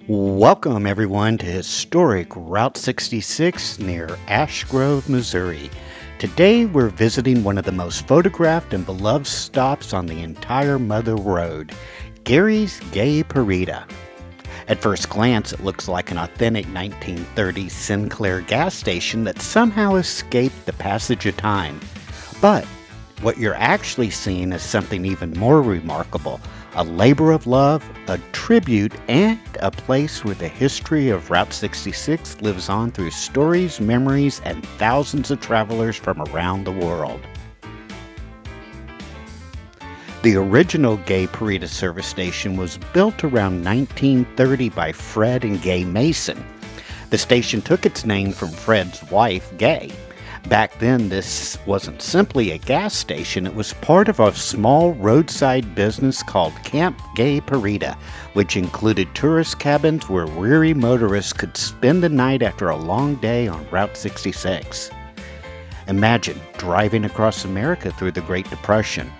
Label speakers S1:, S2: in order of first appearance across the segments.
S1: Welcome, everyone, to historic Route 66 near Ash Grove, Missouri. Today, we're visiting one of the most photographed and beloved stops on the entire Mother Road, Gary's Gay Parita. At first glance, it looks like an authentic 1930s Sinclair gas station that somehow escaped the passage of time. But what you're actually seeing is something even more remarkable, a labor of love, a tribute, and a place where the history of Route 66 lives on through stories, memories, and thousands of travelers from around the world. The original Gay Parita service station was built around 1930 by Fred and Gay Mason. The station took its name from Fred's wife, Gay. Back then, this wasn't simply a gas station, it was part of a small roadside business called Camp Gay Parita, which included tourist cabins where weary motorists could spend the night after a long day on Route 66. Imagine driving across America through the Great Depression.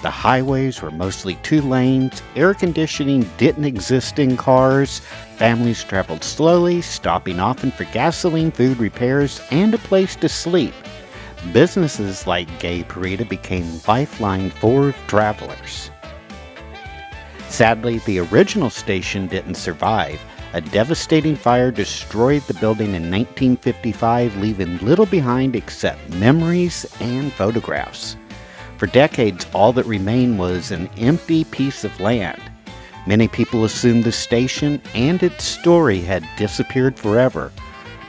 S1: The highways were mostly 2 lanes, air conditioning didn't exist in cars, families traveled slowly, stopping often for gasoline, food, repairs, and a place to sleep. Businesses like Gay Parita became lifeline for travelers. Sadly, the original station didn't survive. A devastating fire destroyed the building in 1955, leaving little behind except memories and photographs. For decades, all that remained was an empty piece of land. Many people assumed the station and its story had disappeared forever,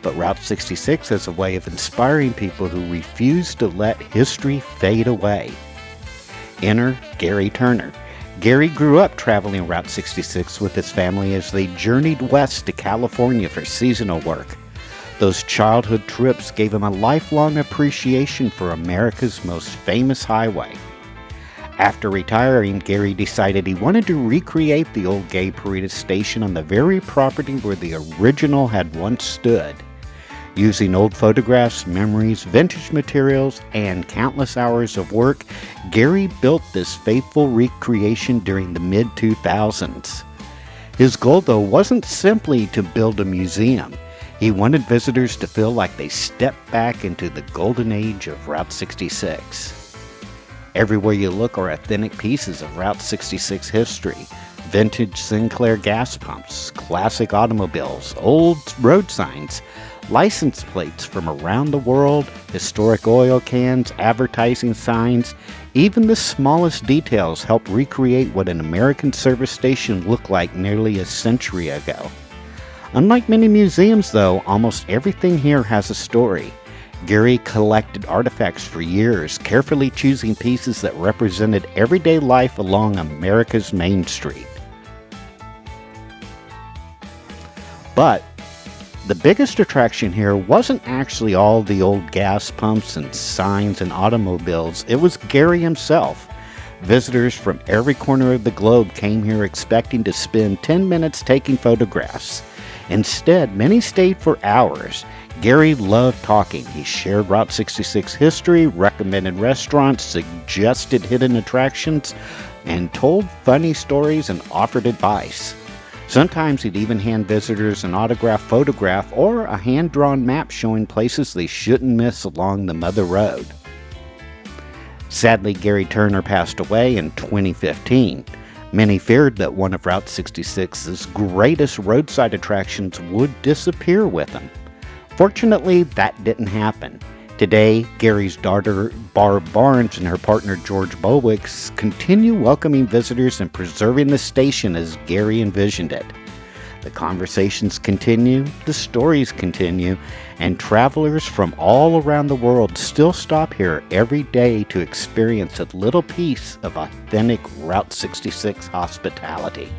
S1: but Route 66 has a way of inspiring people who refuse to let history fade away. Enter Gary Turner. Gary grew up traveling Route 66 with his family as they journeyed west to California for seasonal work. Those childhood trips gave him a lifelong appreciation for America's most famous highway. After retiring, Gary decided he wanted to recreate the old Gay Parita station on the very property where the original had once stood. Using old photographs, memories, vintage materials, and countless hours of work, Gary built this faithful recreation during the mid-2000s. His goal, though, wasn't simply to build a museum. He wanted visitors to feel like they stepped back into the golden age of Route 66. Everywhere you look are authentic pieces of Route 66 history. Vintage Sinclair gas pumps, classic automobiles, old road signs, license plates from around the world, historic oil cans, advertising signs. Even the smallest details help recreate what an American service station looked like nearly a century ago. Unlike many museums, though, almost everything here has a story. Gary collected artifacts for years, carefully choosing pieces that represented everyday life along America's Main Street. But the biggest attraction here wasn't actually all the old gas pumps and signs and automobiles. It was Gary himself. Visitors from every corner of the globe came here expecting to spend 10 minutes taking photographs. Instead, many stayed for hours. Gary loved talking. He shared Route 66 history, recommended restaurants, suggested hidden attractions, and told funny stories and offered advice. Sometimes he'd even hand visitors an autographed photograph or a hand-drawn map showing places they shouldn't miss along the Mother Road. Sadly, Gary Turner passed away in 2015. Many feared that one of Route 66's greatest roadside attractions would disappear with him. Fortunately, that didn't happen. Today, Gary's daughter Barb Barnes and her partner George Bowicks continue welcoming visitors and preserving the station as Gary envisioned it. The conversations continue, the stories continue, and travelers from all around the world still stop here every day to experience a little piece of authentic Route 66 hospitality.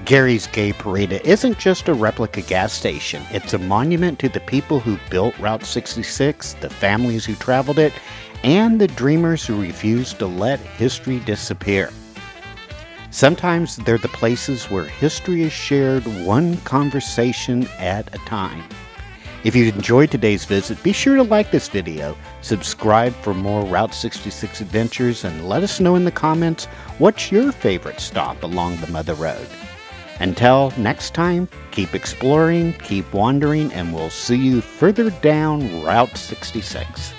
S1: Gary's Gay Parita isn't just a replica gas station. It's a monument to the people who built Route 66, the families who traveled it, and the dreamers who refused to let history disappear. Sometimes they're the places where history is shared one conversation at a time. If you enjoyed today's visit, be sure to like this video, subscribe for more Route 66 adventures, and let us know in the comments what's your favorite stop along the Mother Road. Until next time, keep exploring, keep wandering, and we'll see you further down Route 66.